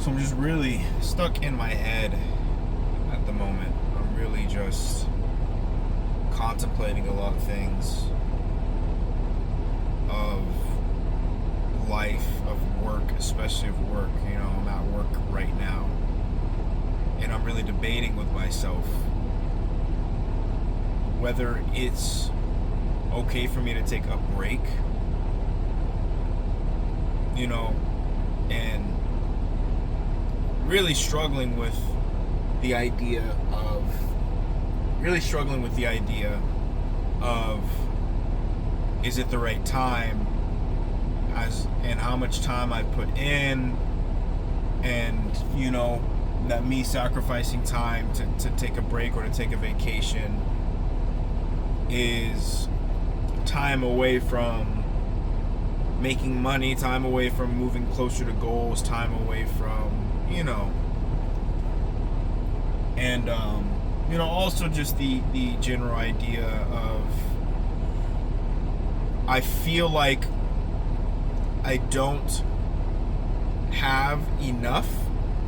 So I'm just really stuck in my head at the moment. I'm really just contemplating a lot of things of life, of work, especially of work. I'm at work right now. And I'm really debating with myself whether it's okay for me to take a break, and really struggling with the idea of is it the right time, and how much time I put in, and that me sacrificing time to take a break or to take a vacation is time away from making money, time away from moving closer to goals, time away from and also just the general idea of I feel like I don't have enough.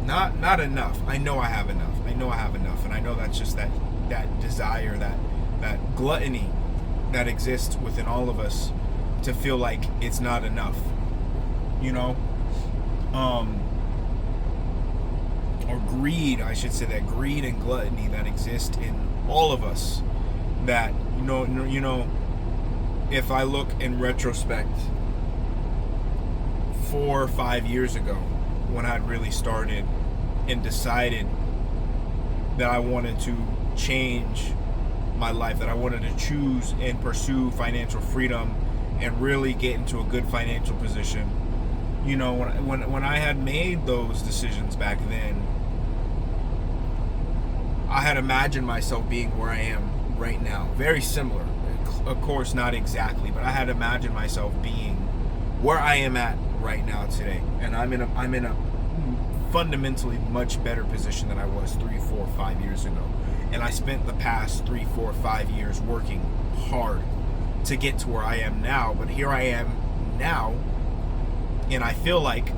Not enough. I know I have enough. And I know that's just that desire, that gluttony that exists within all of us to feel like it's not enough. Or greed, I should say, that greed and gluttony that exist in all of us. That if I look in retrospect, 4 or 5 years ago, when I'd really started and decided that I wanted to change my life, that I wanted to choose and pursue financial freedom and really get into a good financial position. When I had made those decisions back then, I had imagined myself being where I am right now. Very similar. Of course, not exactly, but I had imagined myself being where I am at right now today. And I'm in a fundamentally much better position than I was 3, 4, 5 years ago. And I spent the past 3, 4, 5 years working hard to get to where I am now. But here I am now, and I feel like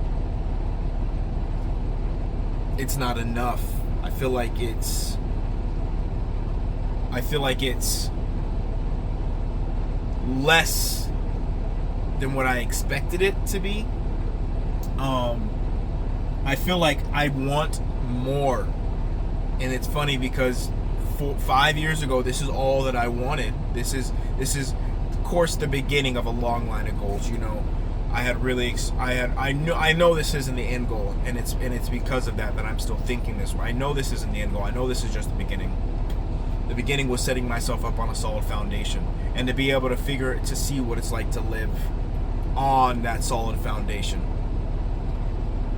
it's not enough. I feel like it's less than what I expected it to be. I feel like I want more. And it's funny because 5 years ago, this is all that I wanted. This is of course the beginning of a long line of goals. I know this isn't the end goal, and it's because of that I'm still thinking this way. I know this isn't the end goal. I know this is just the beginning. The beginning was setting myself up on a solid foundation, and to be able to see what it's like to live on that solid foundation.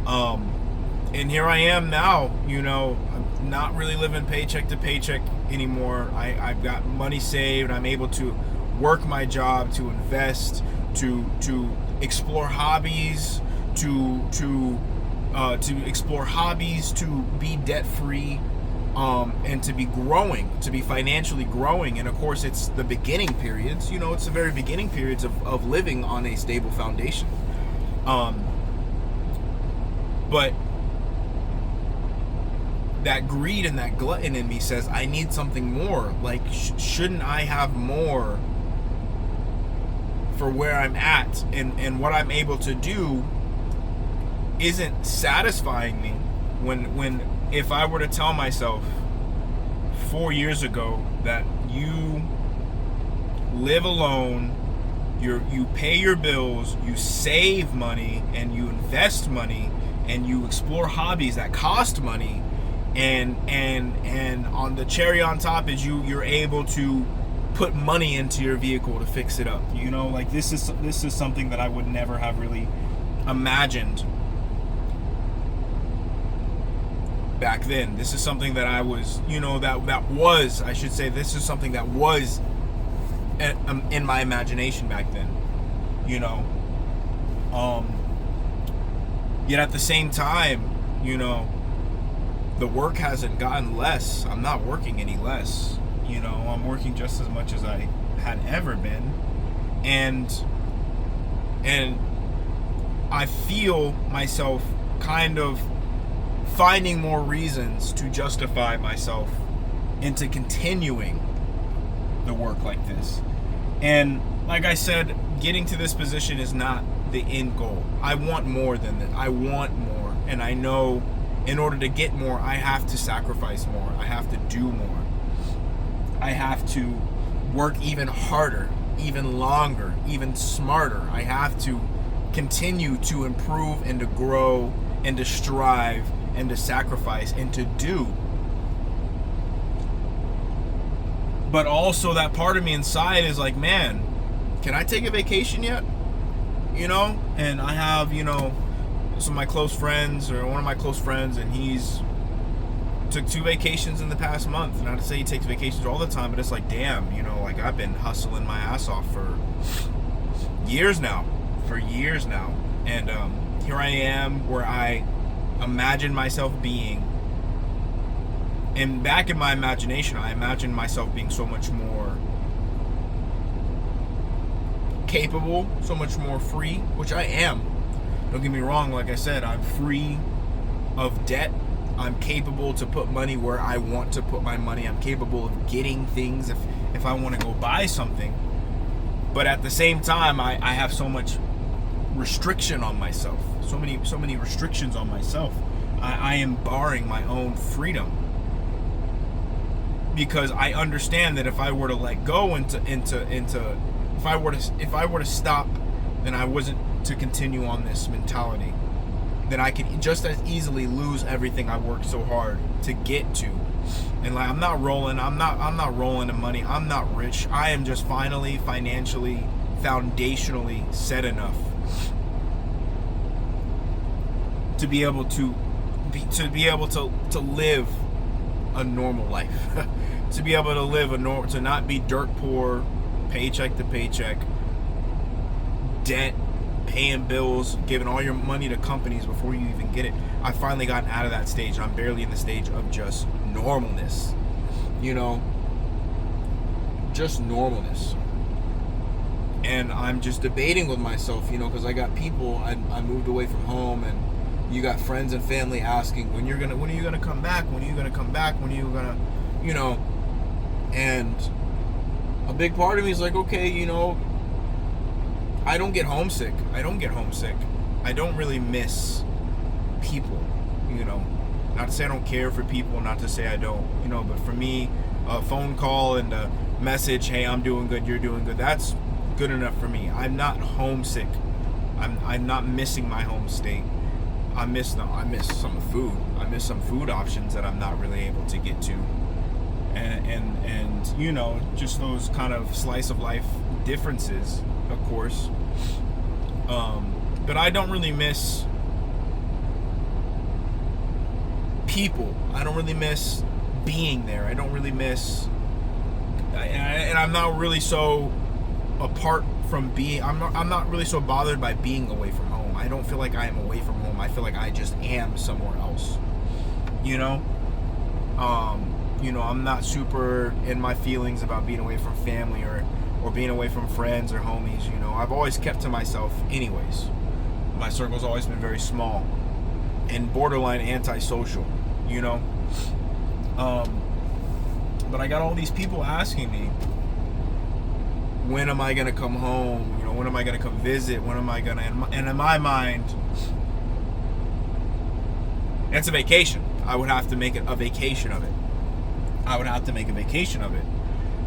And here I am now. I'm not really living paycheck to paycheck anymore. I've got money saved. I'm able to work my job, to invest, to explore hobbies, to be debt free, and to be financially growing. And of course, it's the beginning periods. It's the very beginning periods of living on a stable foundation. But that greed and that glutton in me says I need something more. Like, shouldn't I have more for where I'm at, and what I'm able to do isn't satisfying me. When if I were to tell myself 4 years ago that you live alone, you pay your bills, you save money, and you invest money, and you explore hobbies that cost money, and on the cherry on top is you're able to put money into your vehicle to fix it up. This is something that I would never have really imagined back then. This is something that I was, this is something that was in my imagination back then. Yet at the same time, the work hasn't gotten less. I'm not working any less. I'm working just as much as I had ever been. And I feel myself kind of finding more reasons to justify myself into continuing the work like this. And like I said, getting to this position is not the end goal. I want more than that. I want more. And I know in order to get more, I have to sacrifice more. I have to do more. I have to work even harder, even longer, even smarter. I have to continue to improve and to grow and to strive and to sacrifice and to do. But also that part of me inside is like, man, can I take a vacation yet? You know? And I have, you know, some of my close friends, or one of my close friends, and he's took 2 vacations in the past month. Not to say he takes vacations all the time, but it's like, damn, you know, like I've been hustling my ass off for years now. And here I am where I imagine myself being. And back in my imagination, I imagine myself being so much more capable, so much more free, which I am. Don't get me wrong, like I said, I'm free of debt. I'm capable to put money where I want to put my money. I'm capable of getting things if I want to go buy something. But at the same time, I have so much restriction on myself. So many restrictions on myself. I am barring my own freedom. Because I understand that if I were to let go into if I were to stop, then I wasn't to continue on this mentality, then I could just as easily lose everything I worked so hard to get to. And like, I'm not rolling in money. I'm not rich. I am just finally financially, foundationally set enough to be able to live a normal life. To be able to live to not be dirt poor, paycheck to paycheck, debt, paying bills, giving all your money to companies before you even get it. I've finally gotten out of that stage. I'm barely in the stage of just normalness. You know, just normalness. And I'm just debating with myself, you know, because I got people, I moved away from home, and you got friends and family asking, when are you gonna come back? When are you gonna come back? When are you gonna, you know? And a big part of me is like, okay, you know, I don't get homesick. I don't really miss people, you know. Not to say I don't care for people, not to say I don't, you know, but for me, a phone call and a message, hey, I'm doing good, you're doing good, that's good enough for me. I'm not homesick. I'm not missing my home state. I miss some food. I miss some food options that I'm not really able to get to. And you know, just those kind of slice of life differences, of course. But I don't really miss people. I don't really miss being there. I don't really miss, and I'm not really so apart from being. I'm not really so bothered by being away from home. I don't feel like I am away from home. I feel like I just am somewhere else. You know. You know, I'm not super in my feelings about being away from family or being away from friends or homies. You know, I've always kept to myself anyways. My circle's always been very small and borderline antisocial, you know. But I got all these people asking me, when am I gonna come home? You know, when am I gonna come visit? When am I gonna? And in my mind, it's a vacation. I would have to make it a vacation of it. I would have to make a vacation of it.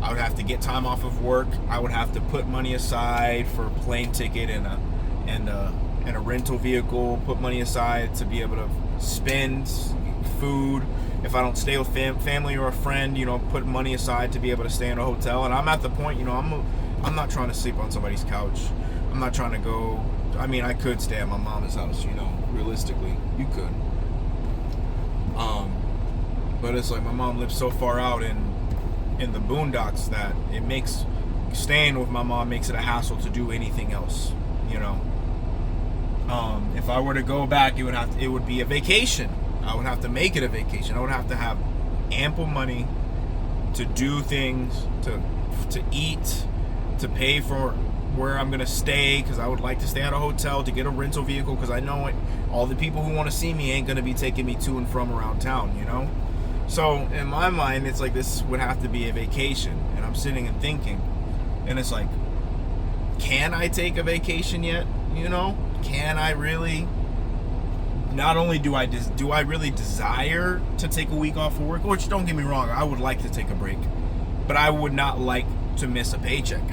I would have to get time off of work. I would have to put money aside for a plane ticket and a rental vehicle. Put money aside to be able to spend food. If I don't stay with family or a friend, you know, put money aside to be able to stay in a hotel. And I'm at the point, you know, I'm not trying to sleep on somebody's couch. I'm not trying to go. I mean, I could stay at my mom's house, you know, realistically. You could. But it's like my mom lives so far out in the boondocks that it makes staying with my mom makes it a hassle to do anything else, you know. If I were to go back, it would be a vacation. I would have to make it a vacation. I would have to have ample money to do things, to eat, to pay for where I'm gonna stay, because I would like to stay at a hotel, to get a rental vehicle, because I know all the people who want to see me ain't gonna be taking me to and from around town, you know. So in my mind, it's like this would have to be a vacation, and I'm sitting and thinking, and it's like, can I take a vacation yet? You know, can I really? Not only do I really desire to take a week off of work, which, don't get me wrong, I would like to take a break, but I would not like to miss a paycheck.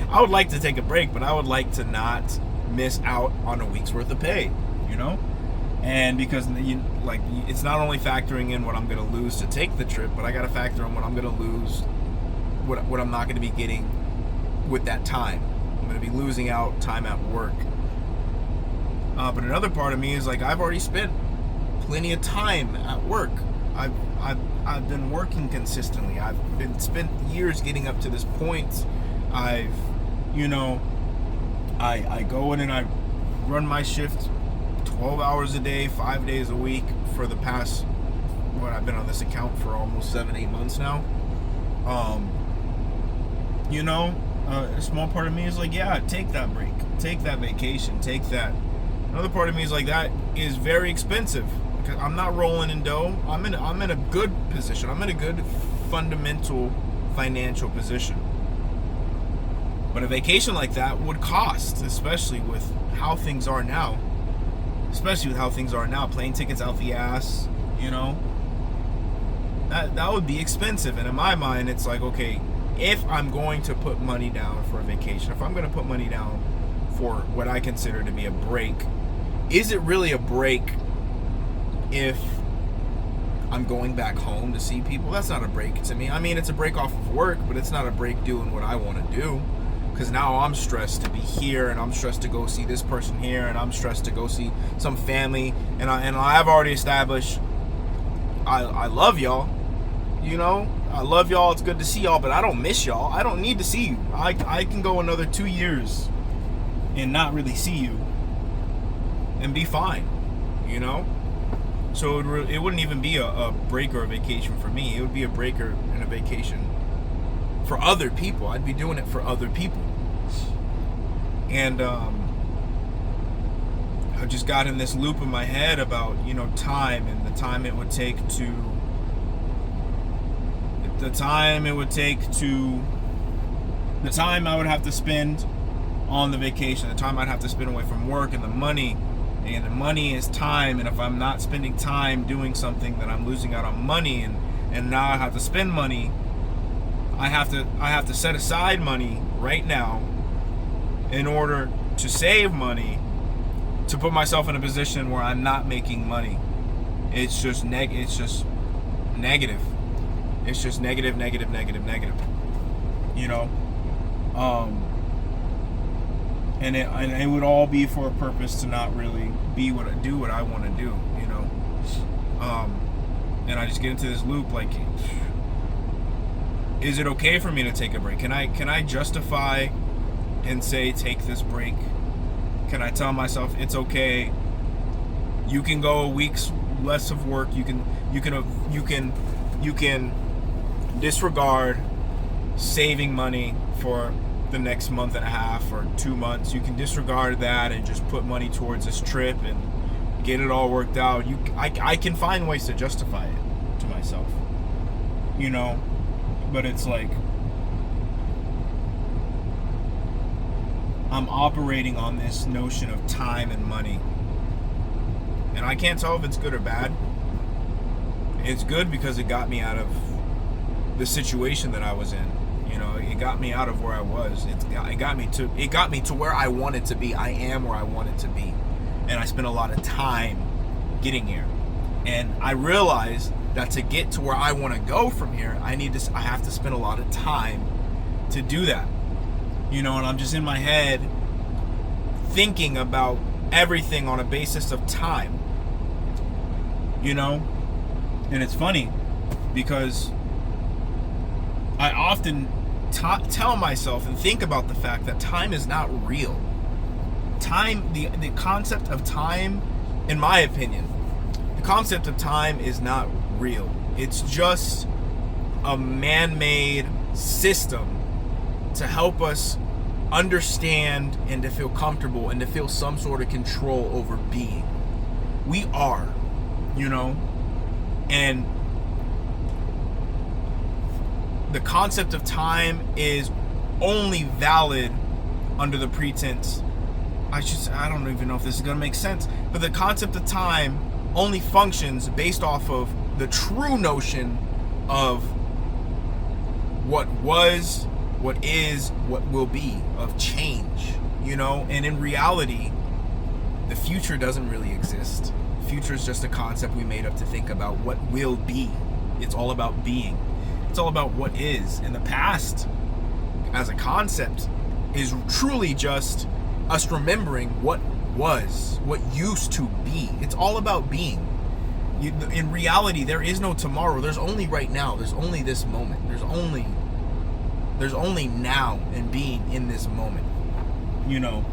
I would like to take a break, but I would like to not miss out on a week's worth of pay, you know? And because it's not only factoring in what I'm going to lose to take the trip, but I got to factor in what I'm going to lose, what I'm not going to be getting with that time. I'm going to be losing out time at work. But another part of me is like, I've already spent plenty of time at work. I've been working consistently. I've been spent years getting up to this point. I go in and I run my shift 12 hours a day, 5 days a week for the past, I've been on this account for almost 7-8 months now. A small part of me is like, yeah, take that break, take that vacation, take that. Another part of me is like, that is very expensive. Because I'm not rolling in dough. I'm in a good position. I'm in a good fundamental financial position. But a vacation like that would cost, especially with how things are now. Plane tickets out the ass, you know. That would be expensive. And in my mind, it's like, okay, if I'm going to put money down for a vacation, if I'm going to put money down for what I consider to be a break, is it really a break if I'm going back home to see people? That's not a break to me. I mean, it's a break off of work, but it's not a break doing what I want to do. Because now I'm stressed to be here, and I'm stressed to go see this person here, and I'm stressed to go see some family. And I've already established I love y'all. You know, I love y'all. It's good to see y'all, but I don't miss y'all. I don't need to see you. I can go another 2 years and not really see you and be fine, you know? So it wouldn't even be a break or a vacation for me. It would be a break or and a vacation for other people. I'd be doing it for other people. And I just got in this loop in my head about, time, and the time it would take the time I would have to spend on the vacation, the time I'd have to spend away from work, and the money is time. And if I'm not spending time doing something, then I'm losing out on money, and now I have to spend money. I have to set aside money right now in order to save money, to put myself in a position where I'm not making money. It's just negative. It's just negative, you know. And it would all be for a purpose to not really do what I want to do, you know. And I just get into this loop, like, is it okay for me to take a break? Can I justify and say, take this break? Can I tell myself it's okay? You can go a week's less of work. You can disregard saving money for the next month and a half or 2 months. You can disregard that and just put money towards this trip and get it all worked out. I can find ways to justify it to myself, you know. But it's like, I'm operating on this notion of time and money, and I can't tell if it's good or bad. It's good because it got me out of the situation that I was in. You know, it got me out of where I was. It got me to where I wanted to be. I am where I wanted to be, and I spent a lot of time getting here. And I realized that to get to where I want to go from here, I have to spend a lot of time to do that. You know, and I'm just in my head thinking about everything on a basis of time. You know? And it's funny because I often tell myself and think about the fact that time is not real. Time, the concept of time, in my opinion, the concept of time is not real. It's just a man-made system to help us understand and to feel comfortable and to feel some sort of control over being. We are, you know, and the concept of time is only valid under the pretense, I don't even know if this is going to make sense, but the concept of time only functions based off of the true notion of what was, what is, what will be, of change, you know? And in reality, the future doesn't really exist. Future is just a concept we made up to think about what will be. It's all about being. It's all about what is. And the past, as a concept, is truly just us remembering what was, what used to be. It's all about being. In reality, there is no tomorrow. There's only right now. There's only this moment. There's only now and being in this moment, you know.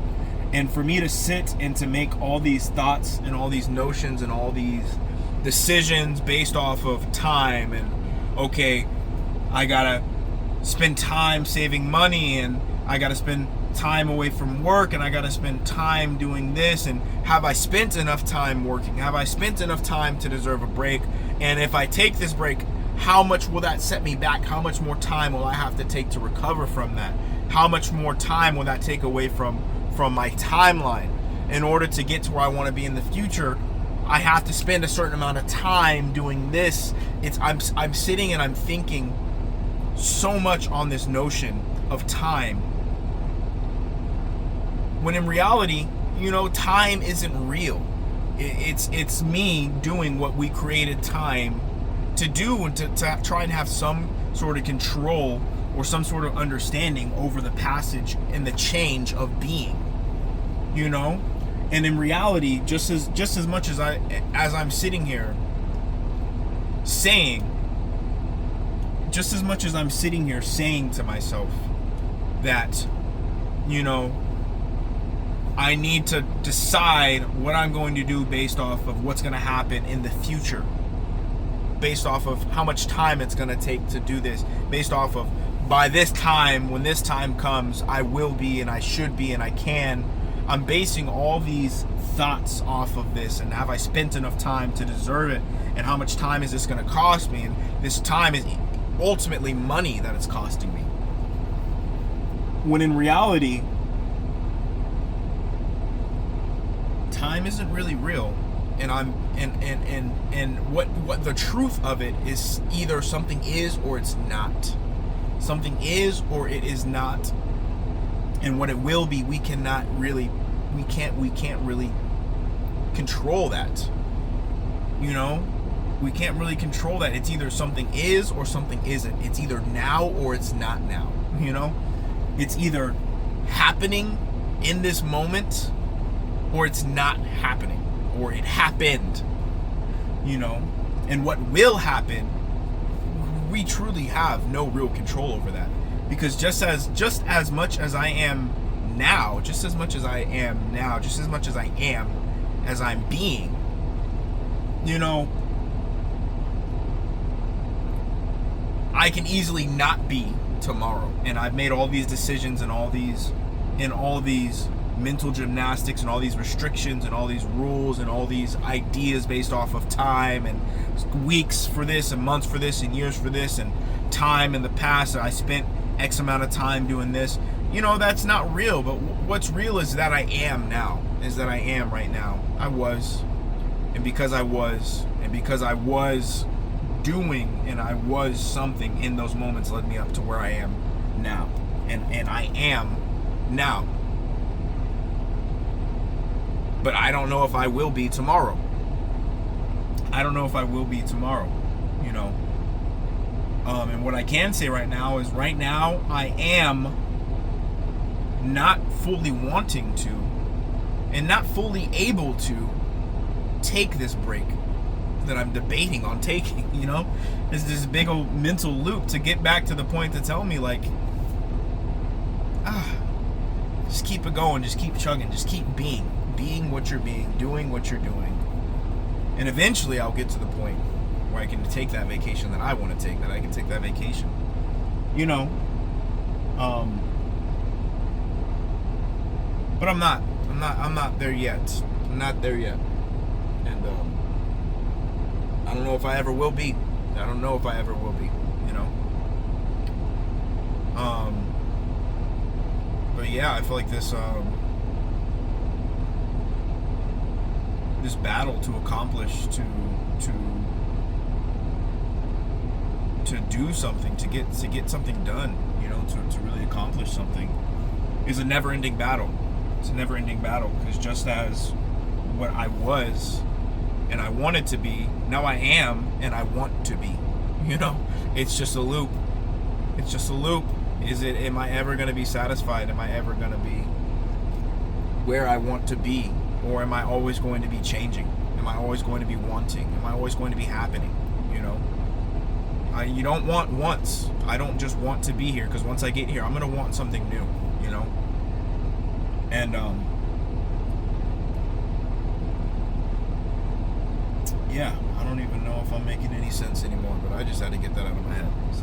And for me to sit and to make all these thoughts and all these notions and all these decisions based off of time, and okay, I gotta spend time saving money, and I gotta spend time away from work, and I gotta spend time doing this, and have I spent enough time working? Have I spent enough time to deserve a break? And if I take this break, how much will that set me back? How much more time will I have to take to recover from that? How much more time will that take away from my timeline? In order to get to where I want to be in the future, I have to spend a certain amount of time doing this. I'm sitting and I'm thinking so much on this notion of time, when in reality, you know, time isn't real. It's me doing what we created time to do, and to try and have some sort of control or some sort of understanding over the passage and the change of being, you know. And in reality, just as much as I'm sitting here saying, just as much as I'm sitting here saying to myself that, you know, I need to decide what I'm going to do based off of what's going to happen in the future, based off of how much time it's going to take to do this, based off of by this time, when this time comes, I will be and I should be and I can. I'm basing all these thoughts off of this, and have I spent enough time to deserve it, and how much time is this going to cost me, and this time is ultimately money that it's costing me. When in reality, time isn't really real. And what the truth of it is, either something is or it's not. Something is or it is not. And what it will be, we can't really control that. You know? We can't really control that. It's either something is or something isn't. It's either now or it's not now. You know? It's either happening in this moment or it's not happening. Or it happened, you know. And what will happen, we truly have no real control over that. Because just as much as I am now, just as much as I am as I'm being, you know, I can easily not be tomorrow. And I've made all these decisions and all these mental gymnastics and all these restrictions and all these rules and all these ideas based off of time, and weeks for this and months for this and years for this, and time in the past that I spent X amount of time doing this. You know, that's not real. But what's real is that I am now, is that I am right now. I was, and because I was doing, and I was something in those moments, led me up to where I am now. And I am now. But I don't know if I will be tomorrow. I don't know if I will be tomorrow, you know. And what I can say right now is, right now I am not fully wanting to and not fully able to take this break that I'm debating on taking, you know. It's this big old mental loop to get back to the point to tell me, like, just keep it going, just keep chugging, just keep being what you're being, doing what you're doing. And eventually I'll get to the point where I can take that vacation that I want to take, that I can take that vacation, you know. But I'm not there yet. I'm not there yet. And I don't know if I ever will be. I don't know if I ever will be, you know. But yeah, I feel like this this battle to accomplish, to do something, to get something done, you know, to really accomplish something, is a never-ending battle. It's a never-ending battle, because just as what I was and I wanted to be, now I am and I want to be. You know, it's just a loop. It's just a loop. Am I ever going to be satisfied? Am I ever going to be where I want to be? Or am I always going to be changing? Am I always going to be wanting? Am I always going to be happening? You know, you don't want once. I don't just want to be here, because once I get here, I'm going to want something new, you know? And, yeah, I don't even know if I'm making any sense anymore, but I just had to get that out of my head. So